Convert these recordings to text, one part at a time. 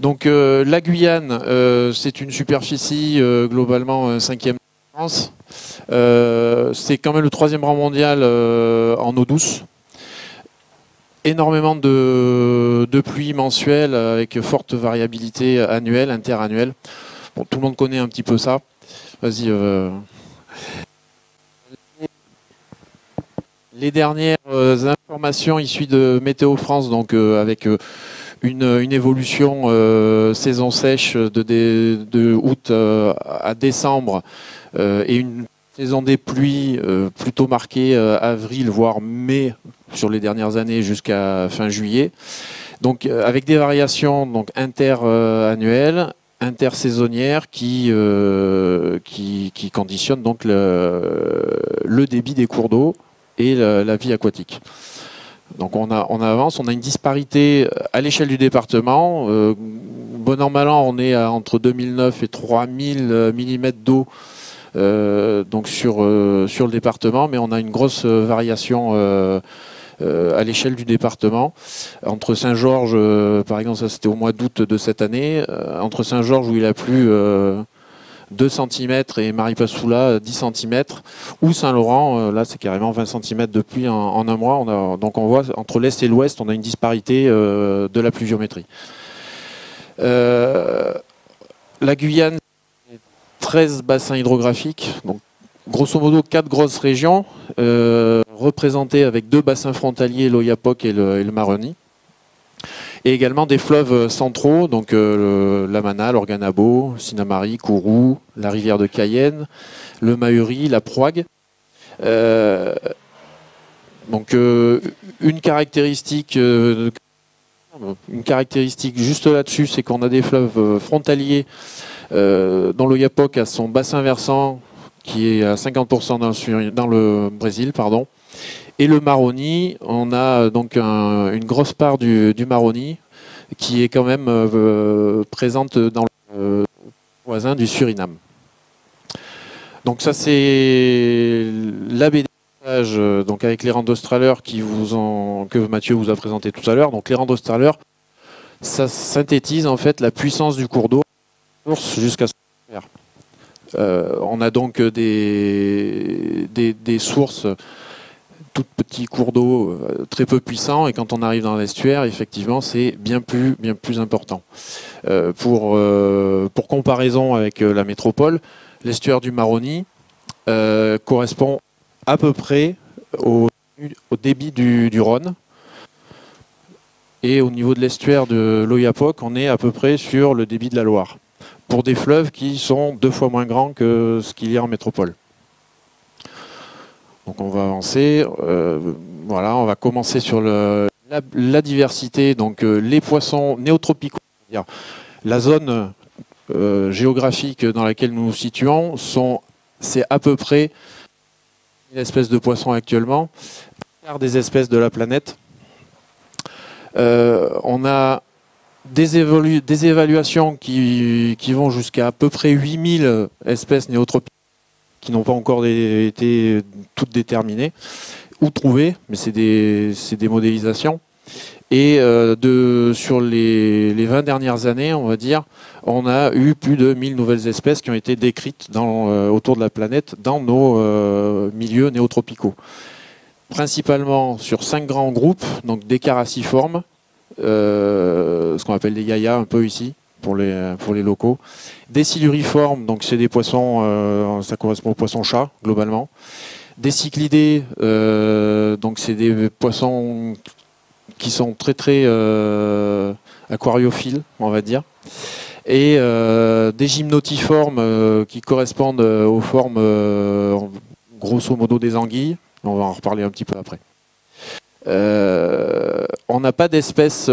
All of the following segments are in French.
Donc la Guyane, c'est une superficie globalement 5e de France. C'est quand même le 3e rang mondial en eau douce. Énormément de pluie mensuelle avec forte variabilité annuelle, interannuelle. Bon, tout le monde connaît un petit peu ça. Vas-y. Les dernières informations issues de Météo France, donc avec une évolution saison sèche de août à décembre et une saison des pluies plutôt marquée avril voire mai sur les dernières années jusqu'à fin juillet. Donc avec des variations donc interannuelles, intersaisonnières qui conditionnent donc le débit des cours d'eau et la vie aquatique. Donc on avance, on a une disparité à l'échelle du département. Bon an, mal an, on est entre 2009 et 3000 mm d'eau donc sur le département, mais on a une grosse variation à l'échelle du département. Entre Saint-Georges, par exemple, ça c'était au mois d'août de cette année, entre Saint-Georges où il a plu 2 cm et Maripasoula 10 cm, ou Saint-Laurent, là c'est carrément 20 cm de pluie en un mois. Donc on voit entre l'Est et l'Ouest, on a une disparité de la pluviométrie. La Guyane, 13 bassins hydrographiques, donc grosso modo 4 grosses régions, représentées avec 2 bassins frontaliers, l'Oyapock et le Maroni. Et également des fleuves centraux, donc l'Amana, l'Organabo, Sinnamary, Kourou, la rivière de Cayenne, le Mahuri, la Proague. Donc une caractéristique juste là-dessus, c'est qu'on a des fleuves frontaliers dont l'Oyapock a son bassin versant qui est à 50% dans le Brésil, pardon. Et le Maroni, on a donc une grosse part du Maroni qui est quand même présente dans le voisin du Suriname. Donc ça c'est l'ABD donc avec les randostraleurs que Mathieu vous a présenté tout à l'heure. Donc les randostraleurs, ça synthétise en fait la puissance du cours d'eau jusqu'à son estuaire. On a donc des sources, tout petits cours d'eau très peu puissants, et quand on arrive dans l'estuaire, effectivement, c'est bien plus important. Pour comparaison avec la métropole, l'estuaire du Maroni correspond à peu près au débit du Rhône, et au niveau de l'estuaire de l'Oyapock, on est à peu près sur le débit de la Loire, pour des fleuves qui sont 2 fois moins grands que ce qu'il y a en métropole. Donc on va avancer. Voilà, on va commencer sur la diversité. Donc les poissons néotropicaux, c'est-à-dire la zone géographique dans laquelle nous nous situons, c'est à peu près 1000 espèces de poissons actuellement, un quart des espèces de la planète. On a des évaluations qui vont jusqu'à peu près 8000 espèces néotropiques qui n'ont pas encore été toutes déterminées ou trouvées, mais c'est des modélisations. Et sur les 20 dernières années, on va dire, on a eu plus de 1000 nouvelles espèces qui ont été décrites autour de la planète dans nos milieux néotropicaux. Principalement sur 5 grands groupes, donc des carassiformes, ce qu'on appelle des yayas un peu ici, pour les locaux. Des siluriformes, donc c'est des poissons, ça correspond aux poissons-chats, globalement. Des cyclidés, donc c'est des poissons qui sont très très aquariophiles, on va dire. Et des gymnotiformes qui correspondent aux formes, grosso modo, des anguilles. On va en reparler un petit peu après. On n'a pas d'espèces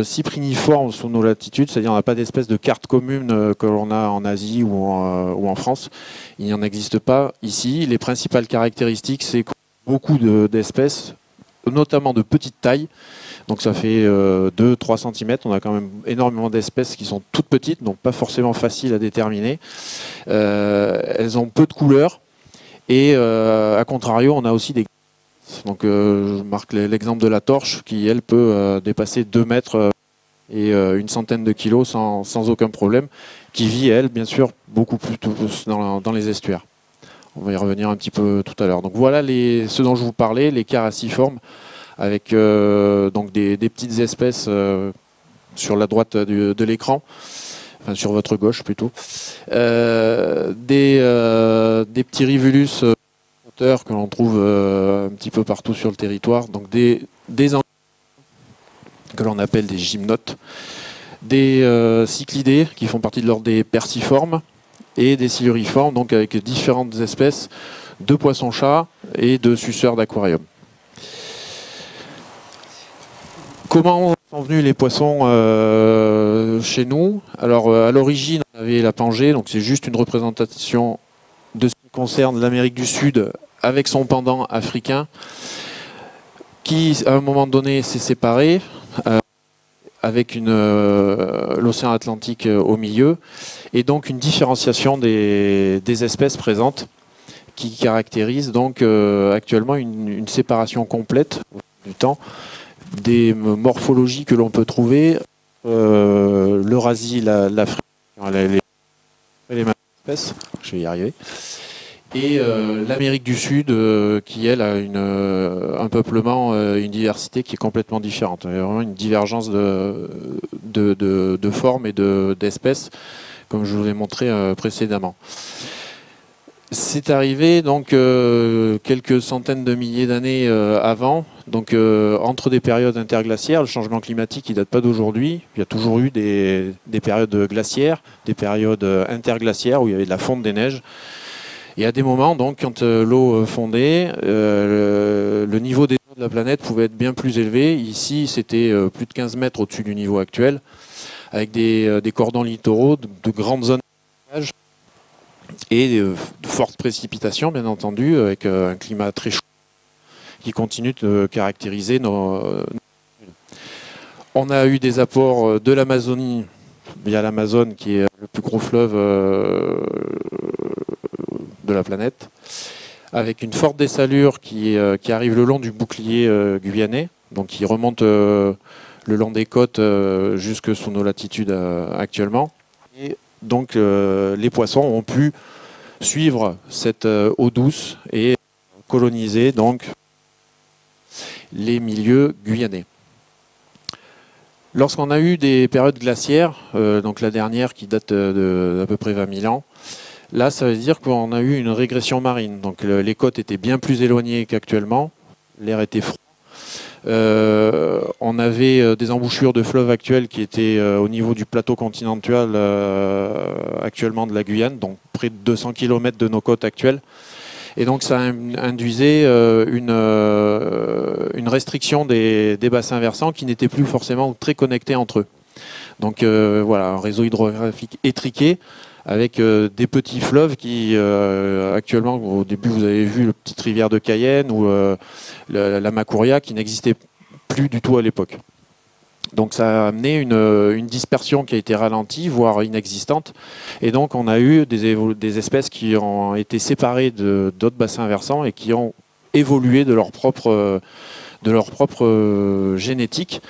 cypriniformes sous nos latitudes, c'est-à-dire on n'a pas d'espèces de carte commune que l'on a en Asie ou en France. Il n'y en existe pas ici. Les principales caractéristiques, c'est beaucoup d'espèces, notamment de petite taille. Donc ça fait 2-3 cm. On a quand même énormément d'espèces qui sont toutes petites, donc pas forcément faciles à déterminer. Elles ont peu de couleurs. Et à contrario, on a aussi des... Donc je marque l'exemple de la torche qui, elle, peut dépasser 2 mètres et une centaine de kilos sans aucun problème, qui vit, elle, bien sûr, beaucoup plus dans les estuaires. On va y revenir un petit peu tout à l'heure. Donc voilà ce dont je vous parlais, les carassiformes, avec donc des petites espèces sur la droite de l'écran, enfin sur votre gauche plutôt, des petits rivulus que l'on trouve un petit peu partout sur le territoire, donc des que l'on appelle des gymnotes, des cyclidés qui font partie de l'ordre des perciformes et des siluriformes, donc avec différentes espèces de poissons-chats et de suceurs d'aquarium. Comment sont venus les poissons chez nous? Alors à l'origine, on avait la Pangée, donc c'est juste une représentation de ce qui concerne l'Amérique du Sud avec son pendant africain, qui à un moment donné s'est séparé avec l'océan Atlantique au milieu, et donc une différenciation des espèces présentes qui caractérise donc actuellement une séparation complète du temps des morphologies que l'on peut trouver, l'Eurasie, l'Afrique, les mêmes espèces, je vais y arriver, et l'Amérique du Sud qui elle a un peuplement, une diversité qui est complètement différente. Il y a vraiment une divergence de formes et d'espèces, comme je vous l'ai montré précédemment. C'est arrivé donc quelques centaines de milliers d'années avant, donc entre des périodes interglaciaires. Le changement climatique, il date pas d'aujourd'hui. Il y a toujours eu des périodes glaciaires, des périodes interglaciaires où il y avait de la fonte des neiges. Et à des moments, donc, quand l'eau fondait, le niveau des eaux de la planète pouvait être bien plus élevé. Ici, c'était plus de 15 mètres au-dessus du niveau actuel, avec des cordons littoraux, de grandes zones de neige et de fortes précipitations, bien entendu, avec un climat très chaud qui continue de caractériser nos... On a eu des apports de l'Amazonie via l'Amazone, qui est le plus gros fleuve de la planète, avec une forte dessalure qui arrive le long du bouclier guyanais, donc qui remonte le long des côtes jusque sous nos latitudes actuellement. Et donc les poissons ont pu suivre cette eau douce et coloniser donc les milieux guyanais. Lorsqu'on a eu des périodes glaciaires, donc la dernière qui date d'à peu près 20 000 ans, là ça veut dire qu'on a eu une régression marine. Donc les côtes étaient bien plus éloignées qu'actuellement, l'air était froid. On avait des embouchures de fleuves actuels qui étaient au niveau du plateau continental actuellement de la Guyane, donc près de 200 km de nos côtes actuelles. Et donc ça induisait une restriction des bassins versants qui n'étaient plus forcément très connectés entre eux. Donc voilà, un réseau hydrographique étriqué avec des petits fleuves qui actuellement, au début vous avez vu la petite rivière de Cayenne ou la Macouria qui n'existait plus du tout à l'époque. Donc ça a amené une dispersion qui a été ralentie, voire inexistante. Et donc on a eu des espèces qui ont été séparées d'autres bassins versants et qui ont évolué de leur propre génétique,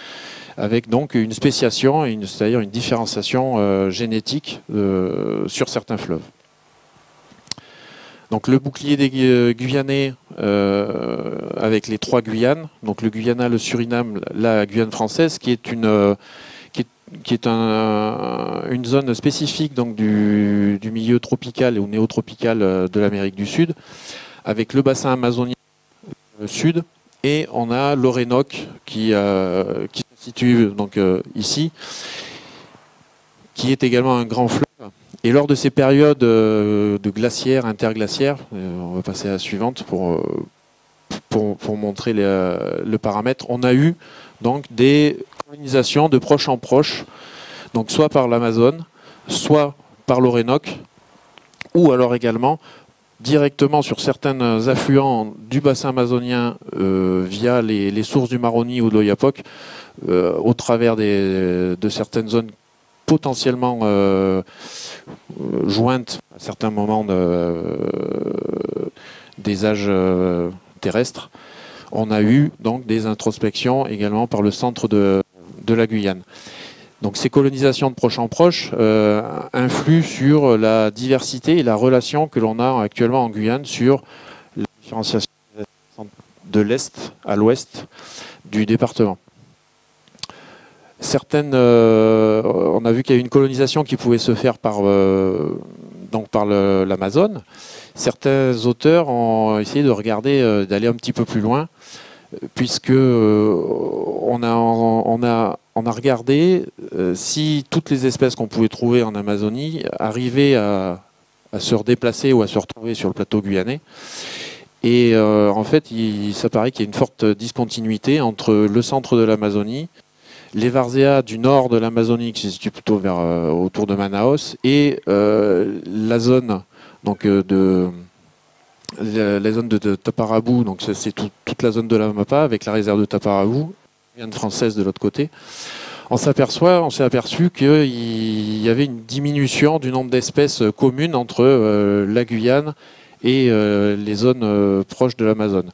avec donc une spéciation, c'est-à-dire une différenciation génétique sur certains fleuves. Donc le bouclier des Guyanais avec les 3 Guyanes, donc le Guyana, le Suriname, la Guyane française, qui est une zone spécifique donc du milieu tropical ou néotropical de l'Amérique du Sud, avec le bassin amazonien sud, et on a l'Orénoque qui se situe donc ici, qui est également un grand fleuve. Et lors de ces périodes de glaciaires, interglaciaires, on va passer à la suivante pour montrer le paramètre, on a eu donc des colonisations de proche en proche, donc soit par l'Amazone, soit par l'Orénoque, ou alors également directement sur certains affluents du bassin amazonien via les sources du Maroni ou de l'Oyapock, au travers de certaines zones potentiellement jointes à certains moments des âges terrestres. On a eu donc des introspections également par le centre de la Guyane. Donc ces colonisations de proche en proche influent sur la diversité et la relation que l'on a actuellement en Guyane sur la différenciation de l'Est à l'Ouest du département. On a vu qu'il y a eu une colonisation qui pouvait se faire par l'Amazone. Certains auteurs ont essayé de regarder, d'aller un petit peu plus loin, puisque on a regardé si toutes les espèces qu'on pouvait trouver en Amazonie arrivaient à se redéplacer ou à se retrouver sur le plateau guyanais. Et en fait, ça paraît qu'il y a une forte discontinuité entre le centre de l'Amazonie, les Várzea du nord de l'Amazonie, qui se situe plutôt autour de Manaus, et la zone la zone de Taparabou, donc c'est toute la zone de l'Amapá avec la réserve de Taparabou, Guyane française de l'autre côté. On s'est aperçu qu'il y avait une diminution du nombre d'espèces communes entre la Guyane et les zones proches de l'Amazone.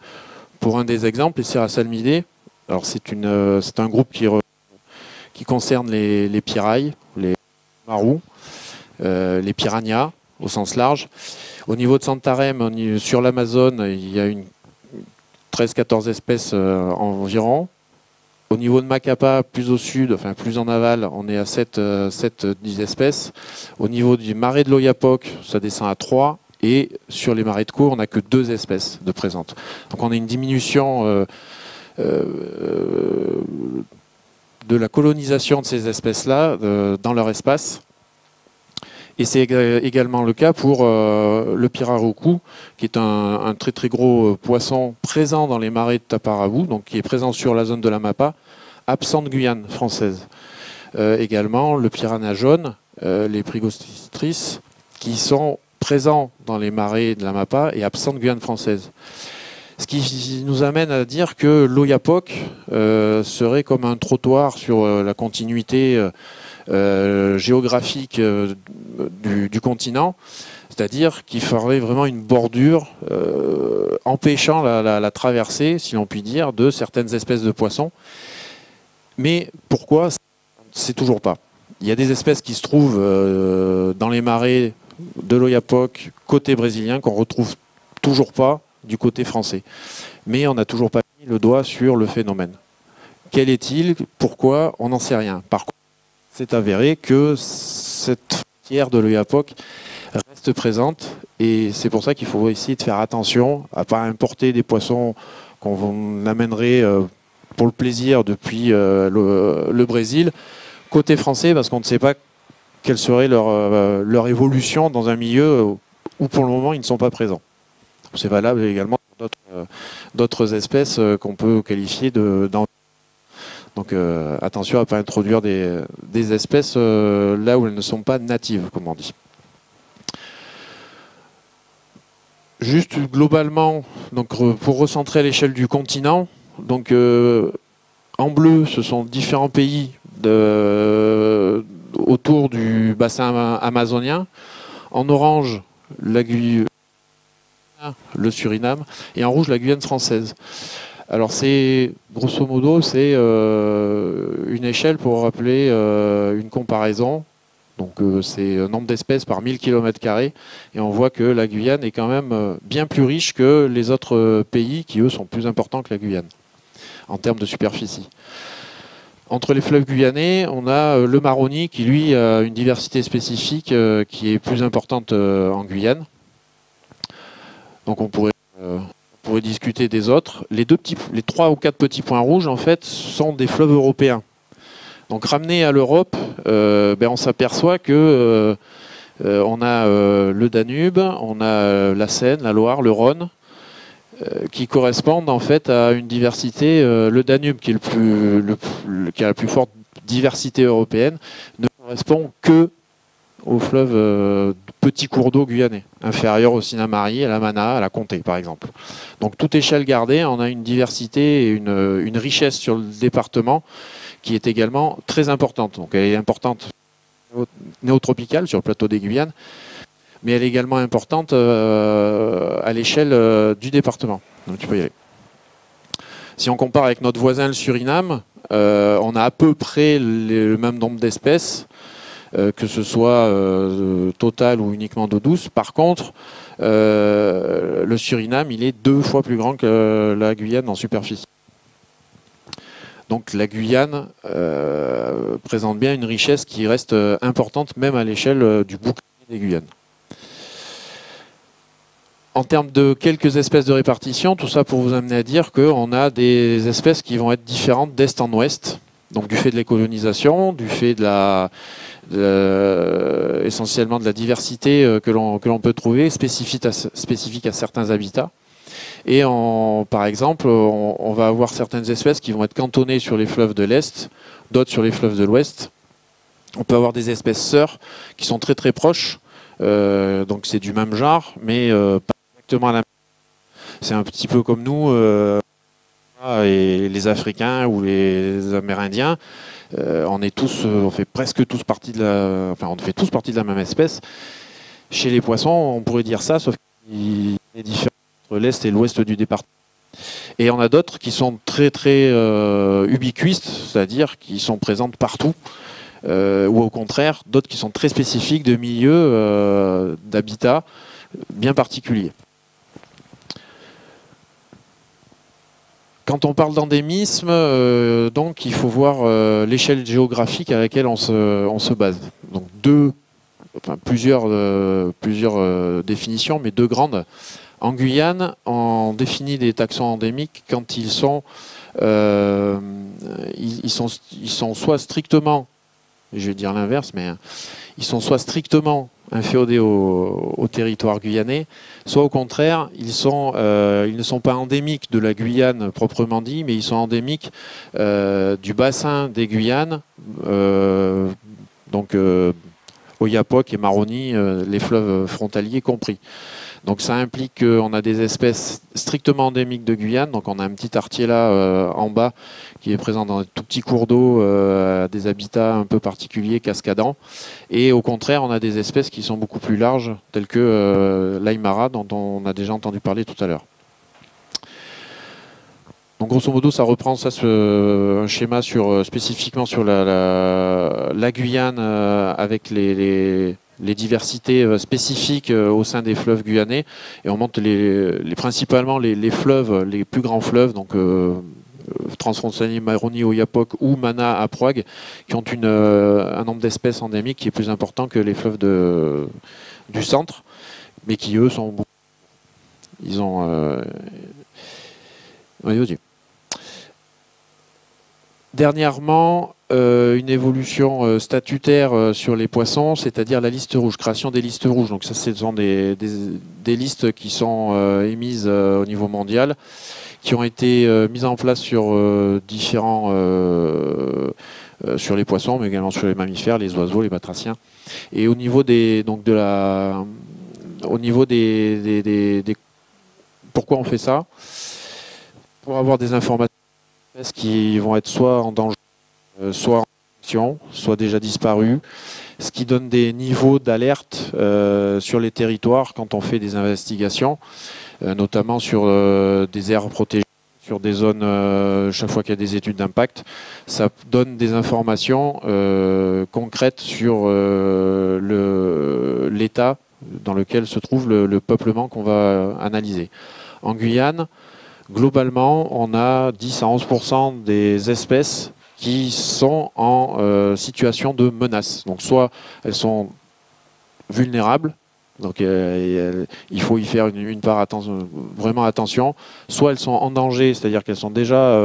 Pour un des exemples, les Serrasalmidae, alors c'est un groupe qui concerne les pirailles, les marous, les piranhas au sens large. Au niveau de Santarém, sur l'Amazone, il y a 13-14 espèces environ. Au niveau de Macapá, plus au sud, enfin plus en aval, on est à 7-10 espèces. Au niveau du marais de l'Oyapock, ça descend à 3. Et sur les marais de Caux, on n'a que 2 espèces de présentes. Donc on a une diminution de la colonisation de ces espèces-là dans leur espace. Et c'est également le cas pour le pirarucu, qui est un très très gros poisson présent dans les marais de Taparabou, donc qui est présent sur la zone de l'Amapá, absent de Guyane française. Également le piranha jaune, les Prygostris, qui sont présents dans les marais de l'Amapá et absents de Guyane française. Ce qui nous amène à dire que l'Oyapock serait comme un trottoir sur la continuité géographique du continent, c'est-à-dire qu'il ferait vraiment une bordure empêchant la traversée, si l'on peut dire, de certaines espèces de poissons. Mais pourquoi? C'est toujours pas. Il y a des espèces qui se trouvent dans les marais de l'Oyapock côté brésilien qu'on retrouve toujours pas du côté français. Mais on n'a toujours pas mis le doigt sur le phénomène. Quel est-il? Pourquoi? On n'en sait rien. Par contre, c'est avéré que cette frontière de l'Oyapock reste présente et c'est pour ça qu'il faut essayer de faire attention à ne pas importer des poissons qu'on amènerait pour le plaisir depuis le Brésil, côté français, parce qu'on ne sait pas quelle serait leur évolution dans un milieu où pour le moment ils ne sont pas présents. C'est valable également pour d'autres espèces qu'on peut qualifier d'envahissantes. Donc attention à ne pas introduire des espèces là où elles ne sont pas natives, comme on dit. Juste globalement, donc, pour recentrer à l'échelle du continent, donc, en bleu, ce sont différents pays autour du bassin amazonien. En orange, le Suriname. Et en rouge, la Guyane française. Alors c'est, grosso modo, c'est une échelle pour rappeler une comparaison. Donc c'est un nombre d'espèces par 1000 km². Et on voit que la Guyane est quand même bien plus riche que les autres pays qui, eux, sont plus importants que la Guyane en termes de superficie. Entre les fleuves guyanais, on a le Maroni qui, lui, a une diversité spécifique qui est plus importante en Guyane. Donc on pourrait discuter des autres. Les 3 ou 4 petits points rouges, en fait, sont des fleuves européens. Donc ramenés à l'Europe, on s'aperçoit que on a le Danube, on a la Seine, la Loire, le Rhône, qui correspondent en fait à une diversité. Le Danube, qui a la plus forte diversité européenne, ne correspond que aux fleuves petits cours d'eau guyanais, inférieurs au Sinnamary, à la Mana, à la Comté par exemple. Donc toute échelle gardée, on a une diversité et une richesse sur le département qui est également très importante. Donc elle est importante néotropicale sur le plateau des Guyanes, mais elle est également importante à l'échelle du département. Donc tu peux y aller. Si on compare avec notre voisin le Suriname, on a à peu près le même nombre d'espèces, que ce soit total ou uniquement d'eau douce. Par contre, le Suriname, il est 2 fois plus grand que la Guyane en superficie. Donc la Guyane présente bien une richesse qui reste importante, même à l'échelle du bouclier des Guyanes. En termes de quelques espèces de répartition, tout ça pour vous amener à dire qu'on a des espèces qui vont être différentes d'est en ouest. Donc du fait de la colonisation, du fait essentiellement de la diversité que l'on peut trouver, spécifique à certains habitats. Et par exemple, on va avoir certaines espèces qui vont être cantonnées sur les fleuves de l'Est, d'autres sur les fleuves de l'Ouest. On peut avoir des espèces sœurs qui sont très très proches, donc c'est du même genre, mais pas exactement à la même. C'est un petit peu comme nous, et les Africains ou les Amérindiens. On fait presque tous partie de on fait tous partie de la même espèce. Chez les poissons, on pourrait dire ça, sauf qu'il est différent entre l'Est et l'Ouest du département. Et on a d'autres qui sont très très ubiquistes, c'est-à-dire qui sont présentes partout, ou au contraire, d'autres qui sont très spécifiques de milieux, d'habitats bien particuliers. Quand on parle d'endémisme, donc il faut voir l'échelle géographique à laquelle on se base. Donc plusieurs définitions, mais 2 grandes. En Guyane, on définit les taxons endémiques quand ils sont soit strictement, je vais dire l'inverse, mais ils sont soit strictement inféodés au territoire guyanais, soit au contraire, ils ne sont pas endémiques de la Guyane proprement dit, mais ils sont endémiques du bassin des Guyanes, donc Oyapock et Maroni, les fleuves frontaliers compris. Donc ça implique qu'on a des espèces strictement endémiques de Guyane. Donc on a un petit artier là en bas qui est présent dans un tout petit cours d'eau, des habitats un peu particuliers, cascadants. Et au contraire, on a des espèces qui sont beaucoup plus larges, telles que l'Aymara, dont on a déjà entendu parler tout à l'heure. Donc grosso modo, ça reprend un schéma spécifiquement sur la Guyane avec les diversités spécifiques au sein des fleuves guyanais, et on montre principalement les fleuves, les plus grands fleuves, donc transfrontalier Maroni, Oyapock ou Mana à Prague, qui ont un nombre d'espèces endémiques qui est plus important que les fleuves du centre, mais qui eux sont beaucoup. Ils ont. Vas-y. Dernièrement, une évolution statutaire sur les poissons, c'est-à-dire la liste rouge, création des listes rouges. Donc ça, ce sont des listes qui sont émises au niveau mondial, qui ont été mises en place sur sur les poissons, mais également sur les mammifères, les oiseaux, les batraciens. Et au niveau pourquoi on fait ça? Pour avoir des informations qui vont être soit en danger, soit en action, soit déjà disparues, ce qui donne des niveaux d'alerte sur les territoires quand on fait des investigations, notamment sur des aires protégées, sur des zones, chaque fois qu'il y a des études d'impact. Ça donne des informations concrètes sur l'état dans lequel se trouve le peuplement qu'on va analyser. En Guyane, globalement, on a 10 à 11% des espèces qui sont en situation de menace. Donc soit elles sont vulnérables, donc il faut y faire une part vraiment attention, soit elles sont en danger, c'est-à-dire qu'elles sont déjà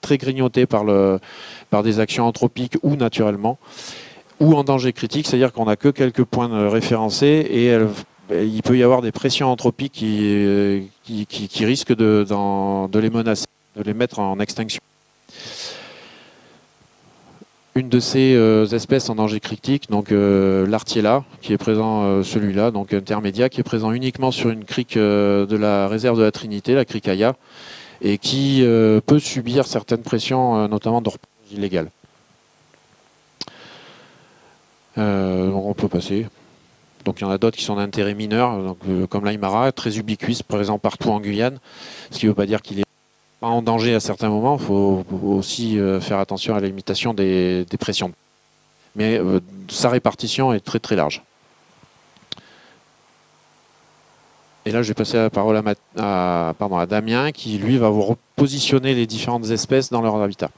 très grignotées par des actions anthropiques ou naturellement, ou en danger critique, c'est-à-dire qu'on n'a que quelques points référencés et il peut y avoir des pressions anthropiques qui risquent de les menacer, de les mettre en extinction. Une de ces espèces en danger critique, donc l'artiella, qui est présent, celui-là, donc intermédiaire, qui est présent uniquement sur une crique de la réserve de la Trinité, la crique Aya, et qui peut subir certaines pressions, notamment d'orpaillage illégal. On peut passer. Donc il y en a d'autres qui sont d'intérêt mineur, donc, comme l'Aymara, très ubiquiste, présent partout en Guyane, ce qui ne veut pas dire qu'il est pas en danger à certains moments. Il faut aussi faire attention à la limitation des pressions. Mais sa répartition est très très large. Et là, je vais passer la parole à Damien qui, lui, va vous repositionner les différentes espèces dans leur habitat.